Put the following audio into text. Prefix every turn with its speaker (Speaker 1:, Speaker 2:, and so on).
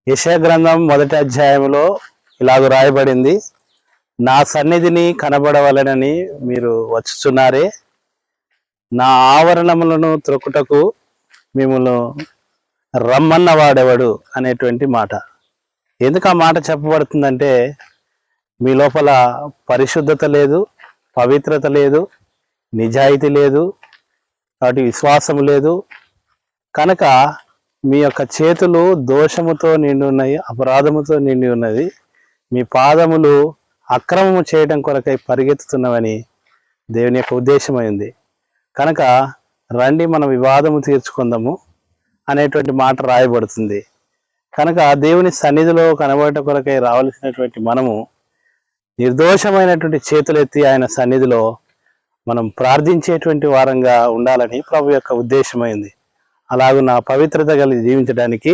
Speaker 1: యెషయా గ్రంథం 1వ అధ్యాయంలో ఇలాగ రాయబడింది, నా సన్నిధిని కనబడవలెనని మీరు వచ్చుచున్నారే, నా ఆవరణములను త్రొక్కుటకు మిమ్మల్ని రమ్మన్న వాడెవడు అనేటువంటి మాట. ఎందుకు ఆ మాట చెప్పబడుతుందంటే, మీ లోపల పరిశుద్ధత లేదు, పవిత్రత లేదు, నిజాయితీ లేదు, కాబట్టి విశ్వాసం లేదు. కనుక మీ యొక్క చేతులు దోషముతో నిండి ఉన్నాయి, అపరాధముతో నిండి ఉన్నది, మీ పాదములు అక్రమము చేయడం కొరకై పరిగెత్తుతున్నవని దేవుని యొక్క ఉద్దేశమైంది. కనుక రండి మనం వివాదము తీర్చుకుందాము అనేటువంటి మాట రాయబడుతుంది. కనుక దేవుని సన్నిధిలో కనబడట కొరకై రావాల్సినటువంటి మనము నిర్దోషమైనటువంటి చేతులెత్తి ఆయన సన్నిధిలో మనం ప్రార్థించేటువంటి వారంగా ఉండాలని ప్రభు యొక్క ఉద్దేశమైంది. అలాగున్న పవిత్రత కలిగి జీవించడానికి